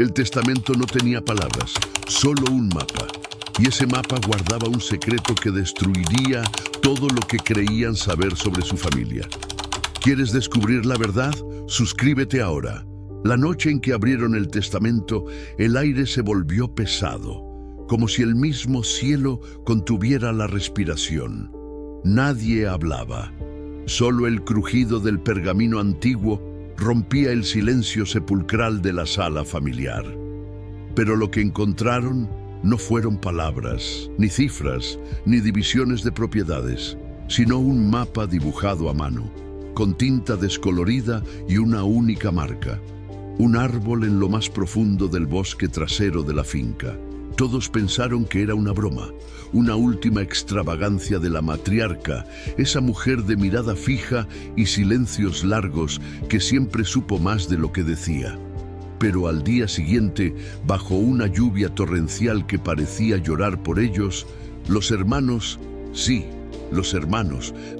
El testamento no tenía palabras, solo un mapa. Y ese mapa guardaba un secreto que destruiría todo lo que creían saber sobre su familia. ¿Quieres descubrir la verdad? Suscríbete ahora. La noche en que abrieron el testamento, el aire se volvió pesado, como si el mismo cielo contuviera la respiración. Nadie hablaba. Solo el crujido del pergamino antiguo rompía el silencio sepulcral de la sala familiar. Pero lo que encontraron no fueron palabras, ni cifras, ni divisiones de propiedades, sino un mapa dibujado a mano, con tinta descolorida y una única marca. Un árbol en lo más profundo del bosque trasero de la finca. Todos pensaron que era una broma, una última extravagancia de la matriarca, esa mujer de mirada fija y silencios largos que siempre supo más de lo que decía. Pero al día siguiente, bajo una lluvia torrencial que parecía llorar por ellos, los hermanos,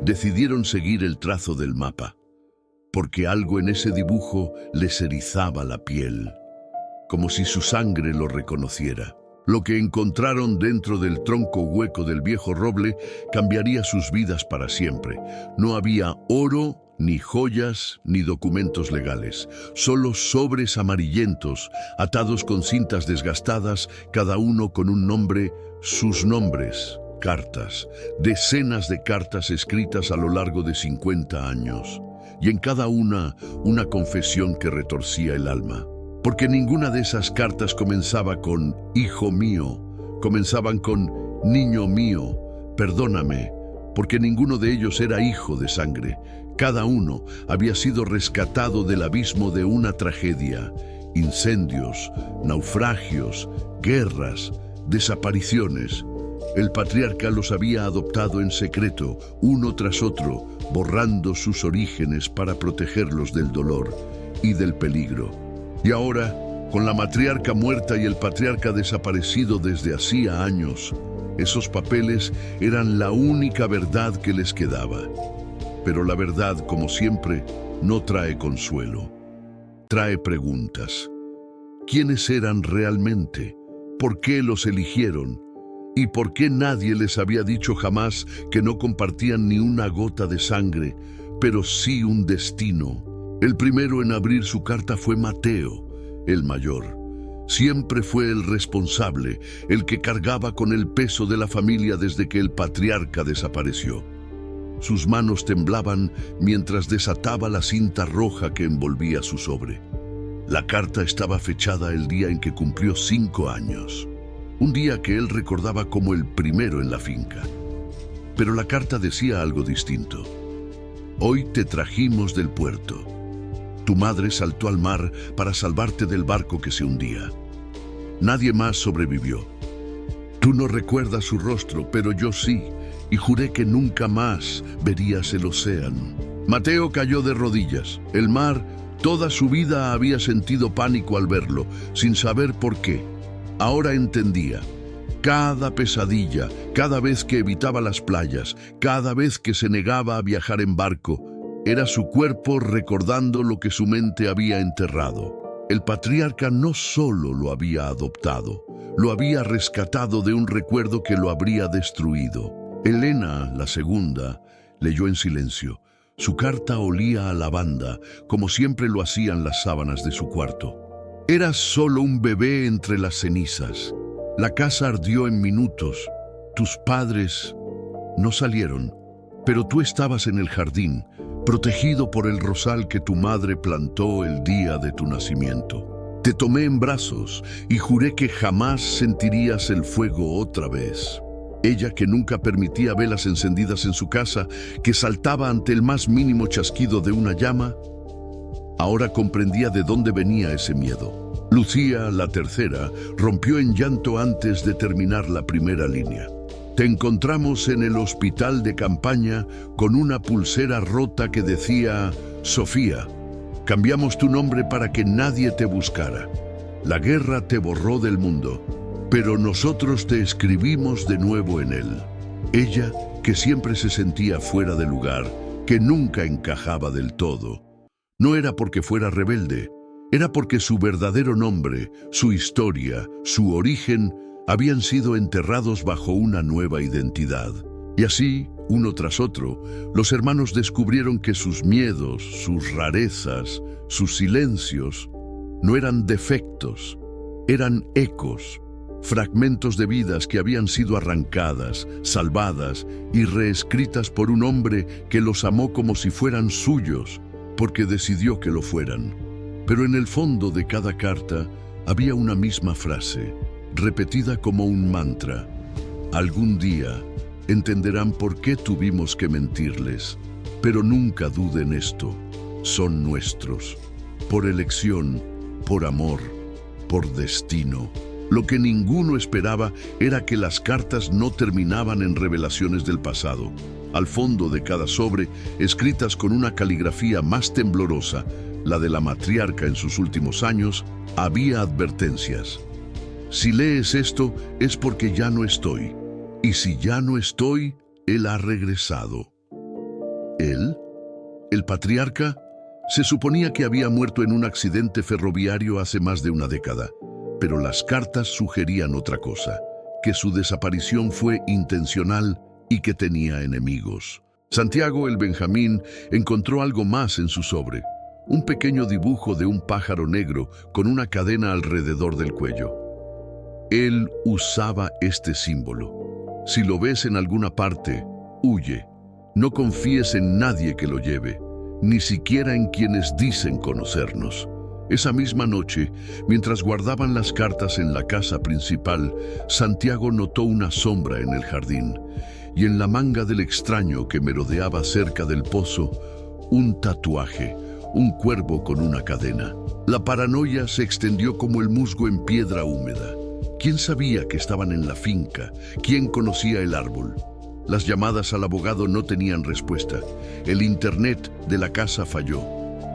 decidieron seguir el trazo del mapa. Porque algo en ese dibujo les erizaba la piel, como si su sangre lo reconociera. Lo que encontraron dentro del tronco hueco del viejo roble cambiaría sus vidas para siempre. No había oro, ni joyas, ni documentos legales, solo sobres amarillentos, atados con cintas desgastadas, cada uno con un nombre, sus nombres, cartas, decenas de cartas escritas a lo largo de 50 años. Y en cada una confesión que retorcía el alma. Porque ninguna de esas cartas comenzaba con «hijo mío», comenzaban con «niño mío, perdóname», porque ninguno de ellos era hijo de sangre. Cada uno había sido rescatado del abismo de una tragedia, incendios, naufragios, guerras, desapariciones. El patriarca los había adoptado en secreto, uno tras otro, borrando sus orígenes para protegerlos del dolor y del peligro. Y ahora, con la matriarca muerta y el patriarca desaparecido desde hacía años, esos papeles eran la única verdad que les quedaba. Pero la verdad, como siempre, no trae consuelo. Trae preguntas. ¿Quiénes eran realmente? ¿Por qué los eligieron? ¿Y por qué nadie les había dicho jamás que no compartían ni una gota de sangre, pero sí un destino? El primero en abrir su carta fue Mateo, el mayor. Siempre fue el responsable, el que cargaba con el peso de la familia desde que el patriarca desapareció. Sus manos temblaban mientras desataba la cinta roja que envolvía su sobre. La carta estaba fechada el día en que cumplió 5 años. Un día que él recordaba como el primero en la finca. Pero la carta decía algo distinto. Hoy te trajimos del puerto. Tu madre saltó al mar para salvarte del barco que se hundía. Nadie más sobrevivió. Tú no recuerdas su rostro, pero yo sí, y juré que nunca más verías el océano. Mateo cayó de rodillas. El mar, toda su vida había sentido pánico al verlo, sin saber por qué. Ahora entendía. Cada pesadilla, cada vez que evitaba las playas, cada vez que se negaba a viajar en barco, era su cuerpo recordando lo que su mente había enterrado. El patriarca no solo lo había adoptado, lo había rescatado de un recuerdo que lo habría destruido. Elena, la segunda, leyó en silencio. Su carta olía a lavanda, como siempre lo hacían las sábanas de su cuarto. Eras solo un bebé entre las cenizas. La casa ardió en minutos. Tus padres no salieron, pero tú estabas en el jardín, protegido por el rosal que tu madre plantó el día de tu nacimiento. Te tomé en brazos y juré que jamás sentirías el fuego otra vez. Ella, que nunca permitía velas encendidas en su casa, que saltaba ante el más mínimo chasquido de una llama, ahora comprendía de dónde venía ese miedo. Lucía, la tercera, rompió en llanto antes de terminar la primera línea. Te encontramos en el hospital de campaña con una pulsera rota que decía Sofía. Cambiamos tu nombre para que nadie te buscara. La guerra te borró del mundo, pero nosotros te escribimos de nuevo en él. Ella, que siempre se sentía fuera de lugar, que nunca encajaba del todo. No era porque fuera rebelde, Era porque su verdadero nombre, su historia, su origen, habían sido enterrados bajo una nueva identidad. Y así, uno tras otro, los hermanos descubrieron que sus miedos, sus rarezas, sus silencios, no eran defectos, eran ecos, fragmentos de vidas que habían sido arrancadas, salvadas y reescritas por un hombre que los amó como si fueran suyos, porque decidió que lo fueran. Pero en el fondo de cada carta había una misma frase, repetida como un mantra. Algún día entenderán por qué tuvimos que mentirles, pero nunca duden esto, son nuestros, por elección, por amor, por destino. Lo que ninguno esperaba era que las cartas no terminaban en revelaciones del pasado. Al fondo de cada sobre, escritas con una caligrafía más temblorosa, la de la matriarca en sus últimos años, había advertencias. Si lees esto es porque ya no estoy, y si ya no estoy, él ha regresado. ¿Él? ¿El patriarca? Se suponía que había muerto en un accidente ferroviario hace más de una década, pero las cartas sugerían otra cosa, que su desaparición fue intencional y que tenía enemigos. Santiago el Benjamín encontró algo más en su sobre, un pequeño dibujo de un pájaro negro con una cadena alrededor del cuello. Él usaba este símbolo. Si lo ves en alguna parte, huye. No confíes en nadie que lo lleve, ni siquiera en quienes dicen conocernos. Esa misma noche, mientras guardaban las cartas en la casa principal, Santiago notó una sombra en el jardín, y en la manga del extraño que merodeaba cerca del pozo, un tatuaje, un cuervo con una cadena. La paranoia se extendió como el musgo en piedra húmeda. ¿Quién sabía que estaban en la finca? ¿Quién conocía el árbol? Las llamadas al abogado no tenían respuesta. El internet de la casa falló,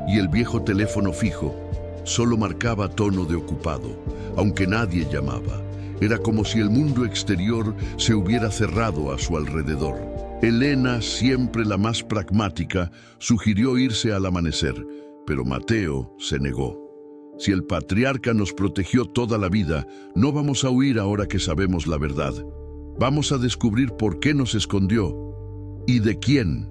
y el viejo teléfono fijo solo marcaba tono de ocupado, aunque nadie llamaba. Era como si el mundo exterior se hubiera cerrado a su alrededor. Elena, siempre la más pragmática, sugirió irse al amanecer, pero Mateo se negó. Si el patriarca nos protegió toda la vida, no vamos a huir ahora que sabemos la verdad. Vamos a descubrir por qué nos escondió y de quién.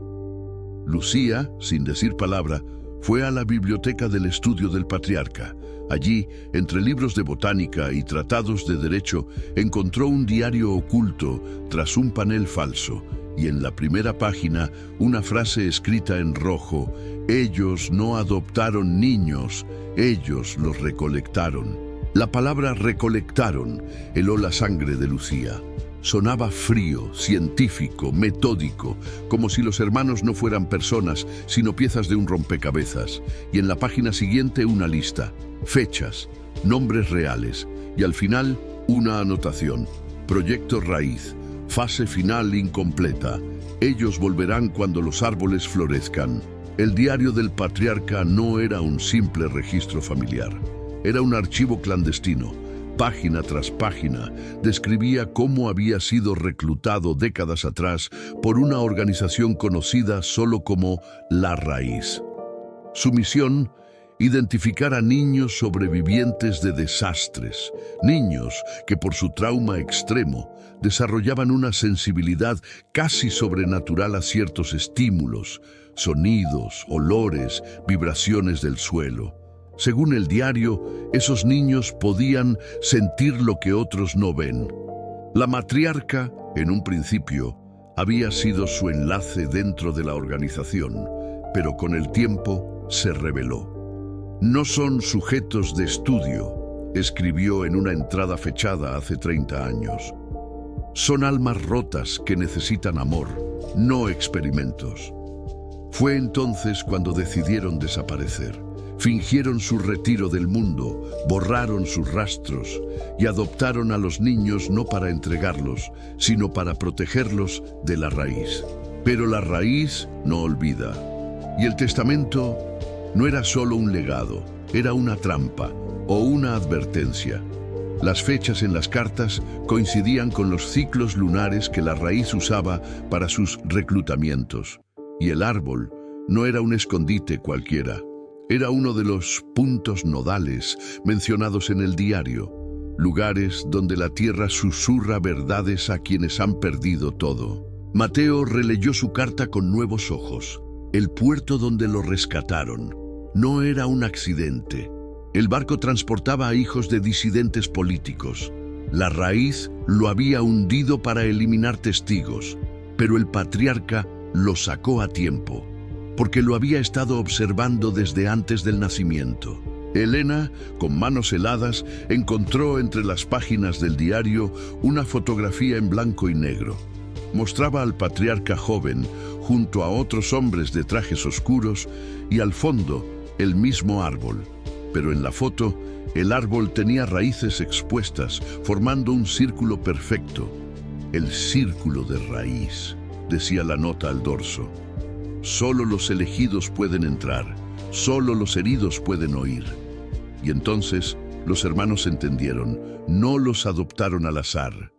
Lucía, sin decir palabra, fue a la biblioteca del estudio del patriarca. Allí, entre libros de botánica y tratados de derecho, encontró un diario oculto tras un panel falso, y en la primera página una frase escrita en rojo: ellos no adoptaron niños, ellos los recolectaron. La palabra recolectaron heló la sangre de Lucía. Sonaba frío, científico, metódico, como si los hermanos no fueran personas, sino piezas de un rompecabezas. Y en la página siguiente una lista, fechas, nombres reales, y al final una anotación: Proyecto Raíz, fase final incompleta. Ellos volverán cuando los árboles florezcan. El diario del patriarca no era un simple registro familiar. Era un archivo clandestino. Página tras página, describía cómo había sido reclutado décadas atrás por una organización conocida solo como La Raíz. Su misión: identificar a niños sobrevivientes de desastres, niños que por su trauma extremo desarrollaban una sensibilidad casi sobrenatural a ciertos estímulos, sonidos, olores, vibraciones del suelo. Según el diario, esos niños podían sentir lo que otros no ven. La matriarca, en un principio, había sido su enlace dentro de la organización, pero con el tiempo se reveló. No son sujetos de estudio, escribió en una entrada fechada hace 30 años. Son almas rotas que necesitan amor, no experimentos. Fue entonces cuando decidieron desaparecer. Fingieron su retiro del mundo, borraron sus rastros y adoptaron a los niños no para entregarlos, sino para protegerlos de la raíz. Pero la raíz no olvida. Y el testamento no era solo un legado, era una trampa o una advertencia. Las fechas en las cartas coincidían con los ciclos lunares que la raíz usaba para sus reclutamientos. Y el árbol no era un escondite cualquiera. Era uno de los puntos nodales mencionados en el diario, lugares donde la tierra susurra verdades a quienes han perdido todo. Mateo releyó su carta con nuevos ojos. El puerto donde lo rescataron no era un accidente. El barco transportaba a hijos de disidentes políticos. La raíz lo había hundido para eliminar testigos, pero el patriarca lo sacó a tiempo, porque lo había estado observando desde antes del nacimiento. Elena, con manos heladas, encontró entre las páginas del diario una fotografía en blanco y negro. Mostraba al patriarca joven junto a otros hombres de trajes oscuros y al fondo el mismo árbol. Pero en la foto, el árbol tenía raíces expuestas, formando un círculo perfecto. El círculo de raíz, decía la nota al dorso. Solo los elegidos pueden entrar, solo los heridos pueden oír. Y entonces los hermanos entendieron, no los adoptaron al azar.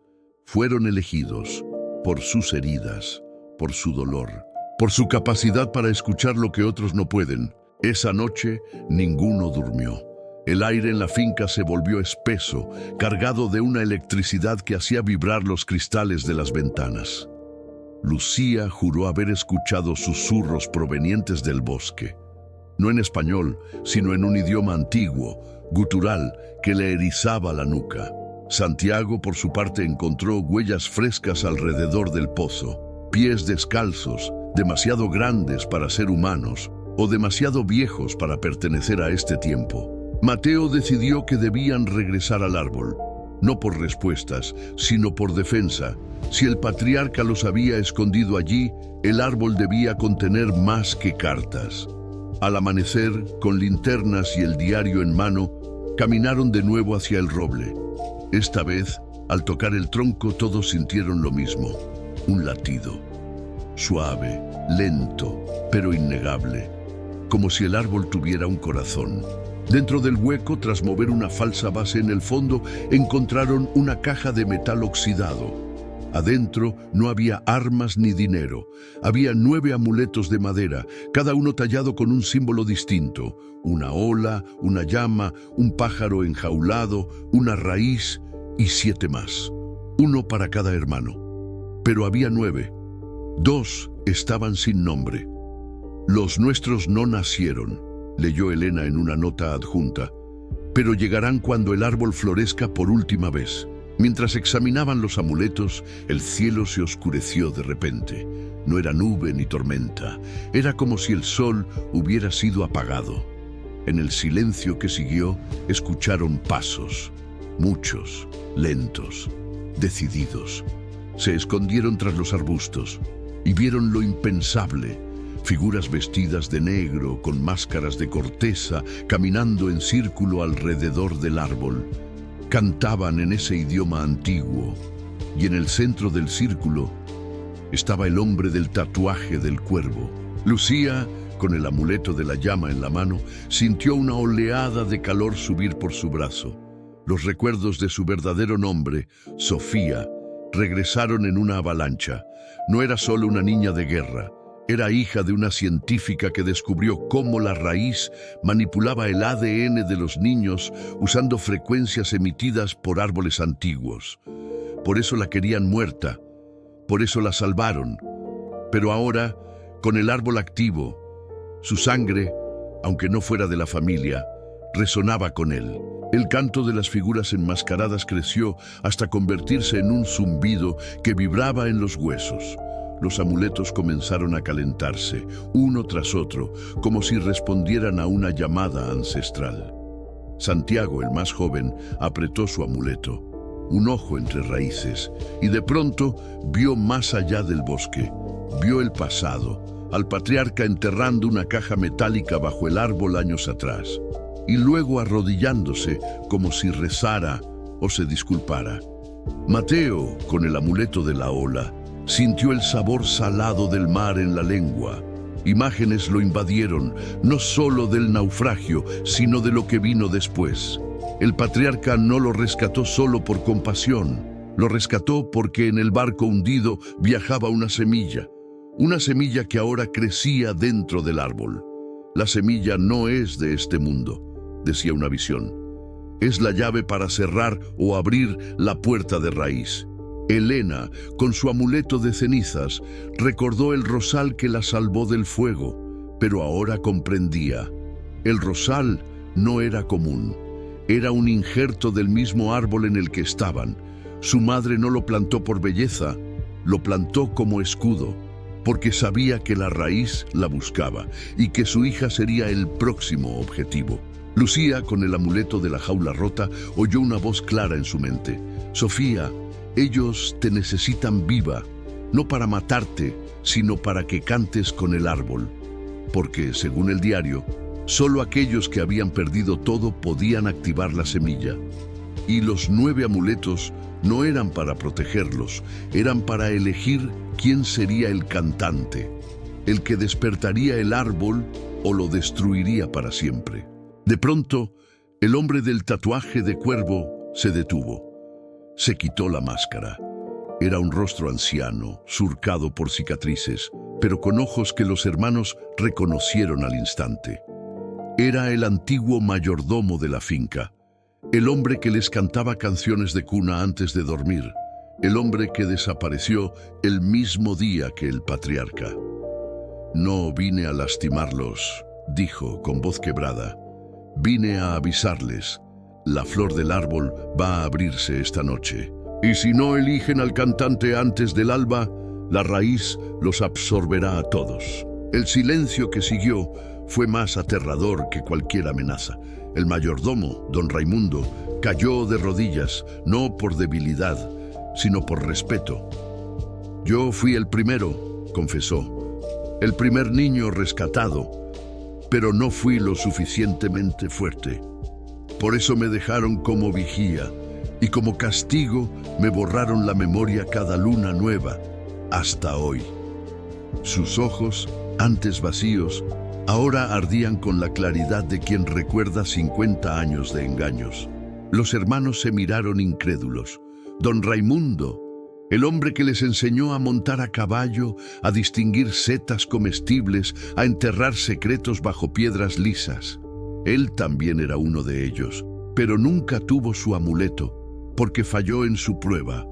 Fueron elegidos por sus heridas, por su dolor, por su capacidad para escuchar lo que otros no pueden. Esa noche ninguno durmió. El aire en la finca se volvió espeso, cargado de una electricidad que hacía vibrar los cristales de las ventanas. Lucía juró haber escuchado susurros provenientes del bosque, no en español, sino en un idioma antiguo, gutural, que le erizaba la nuca. Santiago, por su parte, encontró huellas frescas alrededor del pozo, pies descalzos, demasiado grandes para ser humanos o demasiado viejos para pertenecer a este tiempo. Mateo decidió que debían regresar al árbol, no por respuestas, sino por defensa. Si el patriarca los había escondido allí, el árbol debía contener más que cartas. Al amanecer, con linternas y el diario en mano, caminaron de nuevo hacia el roble. Esta vez, al tocar el tronco, todos sintieron lo mismo, un latido. Suave, lento, pero innegable, como si el árbol tuviera un corazón. Dentro del hueco, tras mover una falsa base en el fondo, encontraron una caja de metal oxidado. Adentro no había armas ni dinero. Había 9 amuletos de madera, cada uno tallado con un símbolo distinto. Una ola, una llama, un pájaro enjaulado, una raíz y 7 más. Uno para cada hermano. Pero había 9. 2 estaban sin nombre. Los nuestros no nacieron, leyó Elena en una nota adjunta, pero llegarán cuando el árbol florezca por última vez. Mientras examinaban los amuletos, el cielo se oscureció de repente. No era nube ni tormenta, era como si el sol hubiera sido apagado. En el silencio que siguió, escucharon pasos, muchos, lentos, decididos. Se escondieron tras los arbustos y vieron lo impensable. Figuras vestidas de negro, con máscaras de corteza, caminando en círculo alrededor del árbol. Cantaban en ese idioma antiguo, y en el centro del círculo estaba el hombre del tatuaje del cuervo. Lucía, con el amuleto de la llama en la mano, sintió una oleada de calor subir por su brazo. Los recuerdos de su verdadero nombre, Sofía, regresaron en una avalancha. No era solo una niña de guerra. Era hija de una científica que descubrió cómo la raíz manipulaba el ADN de los niños usando frecuencias emitidas por árboles antiguos. Por eso la querían muerta, por eso la salvaron. Pero ahora, con el árbol activo, su sangre, aunque no fuera de la familia, resonaba con él. El canto de las figuras enmascaradas creció hasta convertirse en un zumbido que vibraba en los huesos. Los amuletos comenzaron a calentarse, uno tras otro, como si respondieran a una llamada ancestral. Santiago, el más joven, apretó su amuleto, un ojo entre raíces, y de pronto vio más allá del bosque. Vio el pasado, al patriarca enterrando una caja metálica bajo el árbol años atrás, y luego arrodillándose como si rezara o se disculpara. Mateo, con el amuleto de la ola, sintió el sabor salado del mar en la lengua. Imágenes lo invadieron, no solo del naufragio, sino de lo que vino después. El patriarca no lo rescató solo por compasión, lo rescató porque en el barco hundido viajaba una semilla que ahora crecía dentro del árbol. La semilla no es de este mundo, decía una visión. Es la llave para cerrar o abrir la puerta de raíz. Helena, con su amuleto de cenizas, recordó el rosal que la salvó del fuego, pero ahora comprendía. El rosal no era común. Era un injerto del mismo árbol en el que estaban. Su madre no lo plantó por belleza, lo plantó como escudo, porque sabía que la raíz la buscaba y que su hija sería el próximo objetivo. Lucía, con el amuleto de la jaula rota, oyó una voz clara en su mente. Sofía, ellos te necesitan viva, no para matarte, sino para que cantes con el árbol. Porque, según el diario, solo aquellos que habían perdido todo podían activar la semilla. Y los 9 amuletos no eran para protegerlos, eran para elegir quién sería el cantante, el que despertaría el árbol o lo destruiría para siempre. De pronto, el hombre del tatuaje de cuervo se detuvo. Se quitó la máscara. Era un rostro anciano, surcado por cicatrices, pero con ojos que los hermanos reconocieron al instante. Era el antiguo mayordomo de la finca, el hombre que les cantaba canciones de cuna antes de dormir, el hombre que desapareció el mismo día que el patriarca. No vine a lastimarlos, dijo con voz quebrada. Vine a avisarles. La flor del árbol va a abrirse esta noche. Y si no eligen al cantante antes del alba, la raíz los absorberá a todos. El silencio que siguió fue más aterrador que cualquier amenaza. El mayordomo, don Raimundo, cayó de rodillas, no por debilidad, sino por respeto. Yo fui el primero, confesó, el primer niño rescatado, pero no fui lo suficientemente fuerte. Por eso me dejaron como vigía, y como castigo me borraron la memoria cada luna nueva, hasta hoy. Sus ojos, antes vacíos, ahora ardían con la claridad de quien recuerda 50 años de engaños. Los hermanos se miraron incrédulos. Don Raimundo, el hombre que les enseñó a montar a caballo, a distinguir setas comestibles, a enterrar secretos bajo piedras lisas. Él también era uno de ellos, pero nunca tuvo su amuleto, porque falló en su prueba.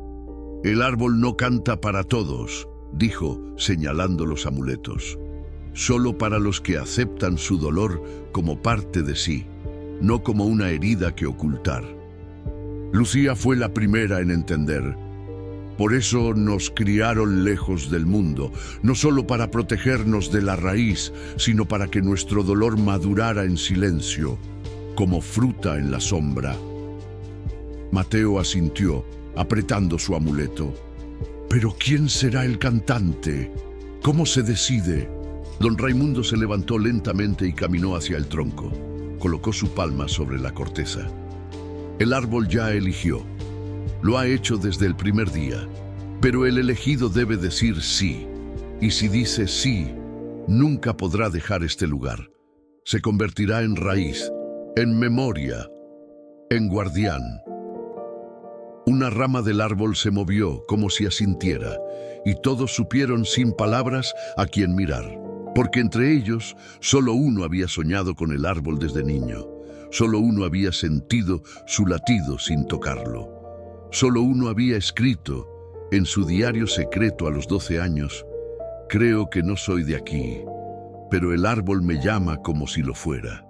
El árbol no canta para todos, dijo, señalando los amuletos. Solo para los que aceptan su dolor como parte de sí, no como una herida que ocultar. Lucía fue la primera en entender. Por eso nos criaron lejos del mundo, no solo para protegernos de la raíz, sino para que nuestro dolor madurara en silencio, como fruta en la sombra. Mateo asintió, apretando su amuleto. ¿Pero quién será el cantante? ¿Cómo se decide? Don Raimundo se levantó lentamente y caminó hacia el tronco. Colocó su palma sobre la corteza. El árbol ya eligió. Lo ha hecho desde el primer día. Pero el elegido debe decir sí. Y si dice sí, nunca podrá dejar este lugar. Se convertirá en raíz, en memoria, en guardián. Una rama del árbol se movió como si asintiera, y todos supieron sin palabras a quién mirar. Porque entre ellos, solo uno había soñado con el árbol desde niño. Solo uno había sentido su latido sin tocarlo. Solo uno había escrito, en su diario secreto a los 12 años, «Creo que no soy de aquí, pero el árbol me llama como si lo fuera».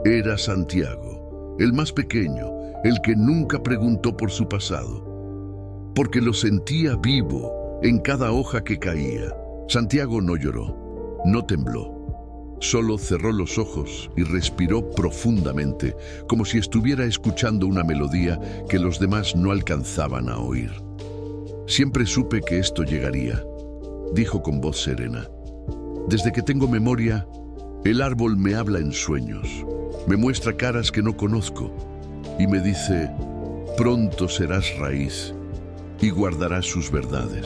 Era Santiago, el más pequeño, el que nunca preguntó por su pasado, porque lo sentía vivo en cada hoja que caía. Santiago no lloró, no tembló. Solo cerró los ojos y respiró profundamente, como si estuviera escuchando una melodía que los demás no alcanzaban a oír. «Siempre supe que esto llegaría», dijo con voz serena. «Desde que tengo memoria, el árbol me habla en sueños, me muestra caras que no conozco y me dice, pronto serás raíz y guardarás sus verdades».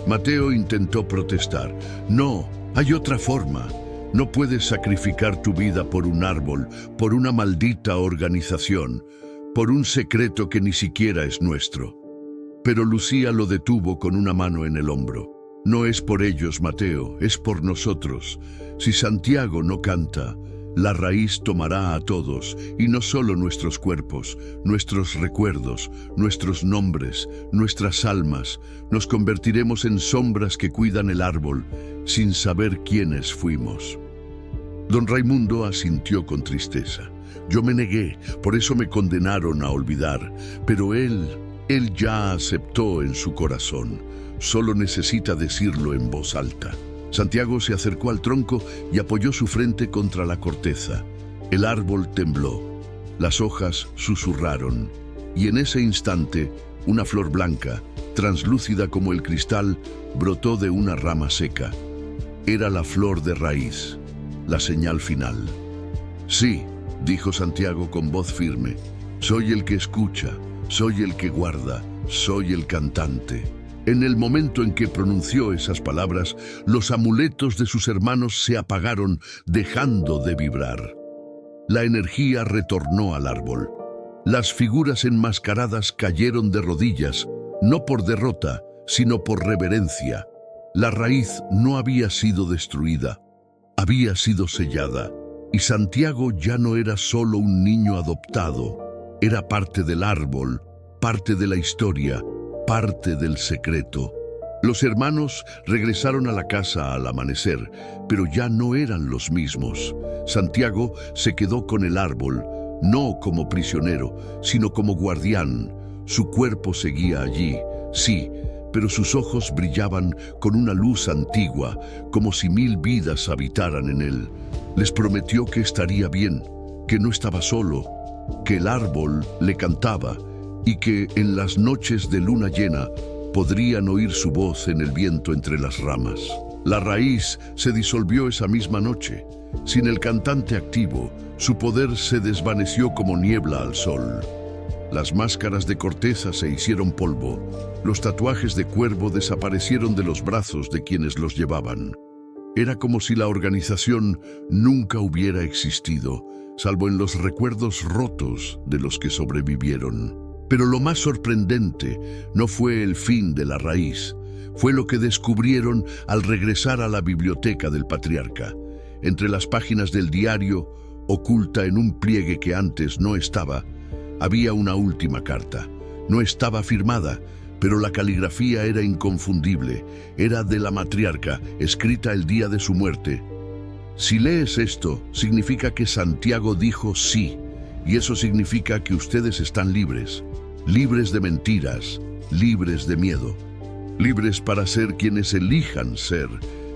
Mateo intentó protestar. «No, hay otra forma. No puedes sacrificar tu vida por un árbol, por una maldita organización, por un secreto que ni siquiera es nuestro». Pero Lucía lo detuvo con una mano en el hombro. No es por ellos, Mateo, es por nosotros. Si Santiago no canta, la raíz tomará a todos, y no solo nuestros cuerpos, nuestros recuerdos, nuestros nombres, nuestras almas. Nos convertiremos en sombras que cuidan el árbol, sin saber quiénes fuimos. Don Raimundo asintió con tristeza. Yo me negué, por eso me condenaron a olvidar, pero él ya aceptó en su corazón. Solo necesita decirlo en voz alta. Santiago se acercó al tronco y apoyó su frente contra la corteza. El árbol tembló, las hojas susurraron, y en ese instante una flor blanca, translúcida como el cristal, brotó de una rama seca. Era la flor de raíz, la señal final. Sí, dijo Santiago con voz firme, soy el que escucha, soy el que guarda, soy el cantante. En el momento en que pronunció esas palabras, los amuletos de sus hermanos se apagaron, dejando de vibrar. La energía retornó al árbol. Las figuras enmascaradas cayeron de rodillas, no por derrota, sino por reverencia. La raíz no había sido destruida, había sido sellada, y Santiago ya no era solo un niño adoptado, era parte del árbol, parte de la historia, parte del secreto. Los hermanos regresaron a la casa al amanecer, pero ya no eran los mismos. Santiago se quedó con el árbol, no como prisionero, sino como guardián. Su cuerpo seguía allí, sí, pero sus ojos brillaban con una luz antigua, como si 1000 vidas habitaran en él. Les prometió que estaría bien, que no estaba solo, que el árbol le cantaba, y que en las noches de luna llena podrían oír su voz en el viento entre las ramas. La raíz se disolvió esa misma noche. Sin el cantante activo, su poder se desvaneció como niebla al sol. Las máscaras de corteza se hicieron polvo. Los tatuajes de cuervo desaparecieron de los brazos de quienes los llevaban. Era como si la organización nunca hubiera existido, salvo en los recuerdos rotos de los que sobrevivieron. Pero lo más sorprendente no fue el fin de la raíz, fue lo que descubrieron al regresar a la biblioteca del patriarca. Entre las páginas del diario, oculta en un pliegue que antes no estaba, había una última carta. No estaba firmada, pero la caligrafía era inconfundible. Era de la matriarca, escrita el día de su muerte. Si lees esto, significa que Santiago dijo sí. Y eso significa que ustedes están libres, libres de mentiras, libres de miedo, libres para ser quienes elijan ser,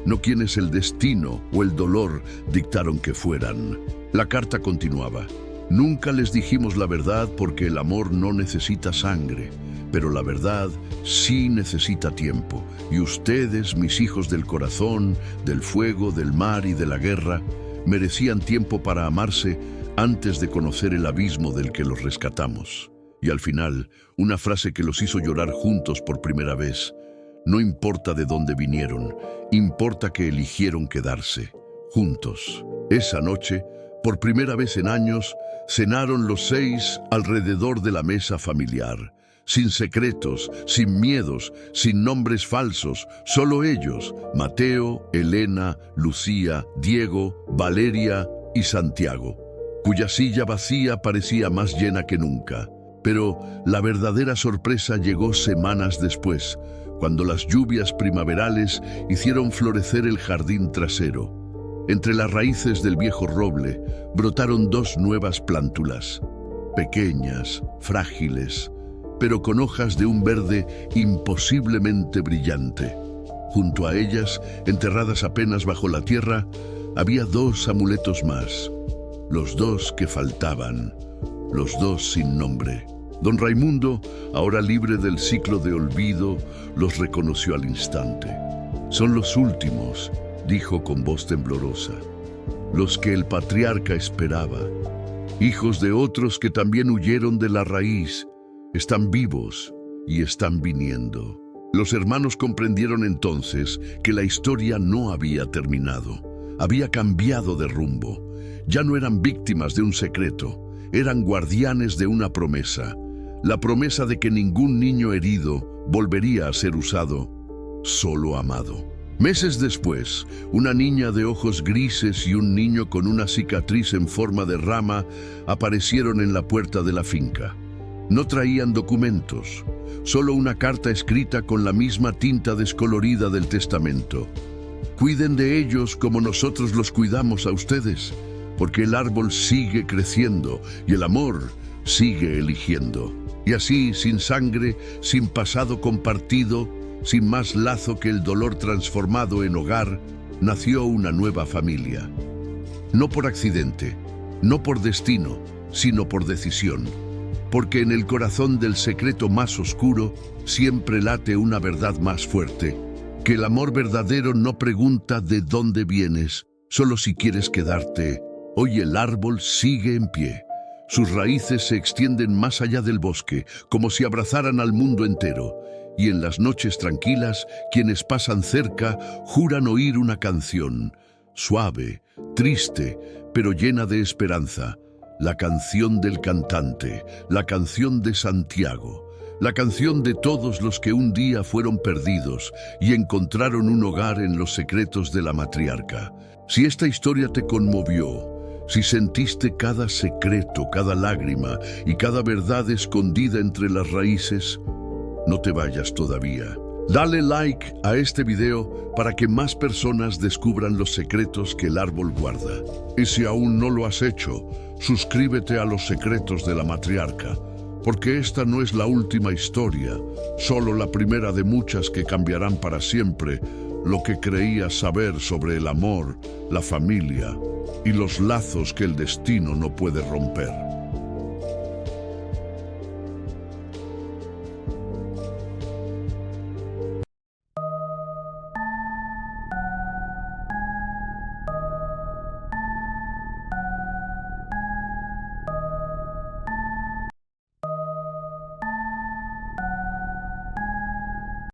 no quienes el destino o el dolor dictaron que fueran. La carta continuaba. Nunca les dijimos la verdad porque el amor no necesita sangre, pero la verdad sí necesita tiempo. Y ustedes, mis hijos del corazón, del fuego, del mar y de la guerra, merecían tiempo para amarse antes de conocer el abismo del que los rescatamos. Y al final, una frase que los hizo llorar juntos por primera vez. No importa de dónde vinieron, importa que eligieron quedarse, juntos. Esa noche, por primera vez en años, cenaron los 6 alrededor de la mesa familiar. Sin secretos, sin miedos, sin nombres falsos, solo ellos, Mateo, Elena, Lucía, Diego, Valeria y Santiago, cuya silla vacía parecía más llena que nunca. Pero la verdadera sorpresa llegó semanas después, cuando las lluvias primaverales hicieron florecer el jardín trasero. Entre las raíces del viejo roble brotaron 2 nuevas plántulas, pequeñas, frágiles, pero con hojas de un verde imposiblemente brillante. Junto a ellas, enterradas apenas bajo la tierra, había 2 amuletos más, los 2 que faltaban, los 2 sin nombre. Don Raimundo, ahora libre del ciclo de olvido, los reconoció al instante. Son los últimos, dijo con voz temblorosa, los que el patriarca esperaba, hijos de otros que también huyeron de la raíz, están vivos y están viniendo. Los hermanos comprendieron entonces que la historia no había terminado, había cambiado de rumbo. Ya no eran víctimas de un secreto, eran guardianes de una promesa, la promesa de que ningún niño herido volvería a ser usado solo amado. Meses después, una niña de ojos grises y un niño con una cicatriz en forma de rama aparecieron en la puerta de la finca. No traían documentos, solo una carta escrita con la misma tinta descolorida del testamento. Cuiden de ellos como nosotros los cuidamos a ustedes, porque el árbol sigue creciendo y el amor sigue eligiendo. Y así, sin sangre, sin pasado compartido, sin más lazo que el dolor transformado en hogar, nació una nueva familia. No por accidente, no por destino, sino por decisión. Porque en el corazón del secreto más oscuro siempre late una verdad más fuerte, que el amor verdadero no pregunta de dónde vienes, solo si quieres quedarte. Hoy el árbol sigue en pie. Sus raíces se extienden más allá del bosque, como si abrazaran al mundo entero. Y en las noches tranquilas, quienes pasan cerca juran oír una canción, suave, triste, pero llena de esperanza. La canción del cantante, la canción de Santiago, la canción de todos los que un día fueron perdidos y encontraron un hogar en los secretos de la matriarca. Si esta historia te conmovió, si sentiste cada secreto, cada lágrima y cada verdad escondida entre las raíces, no te vayas todavía. Dale like a este video para que más personas descubran los secretos que el árbol guarda. Y si aún no lo has hecho, suscríbete a los secretos de la matriarca, porque esta no es la última historia, solo la primera de muchas que cambiarán para siempre lo que creías saber sobre el amor, la familia y los lazos que el destino no puede romper.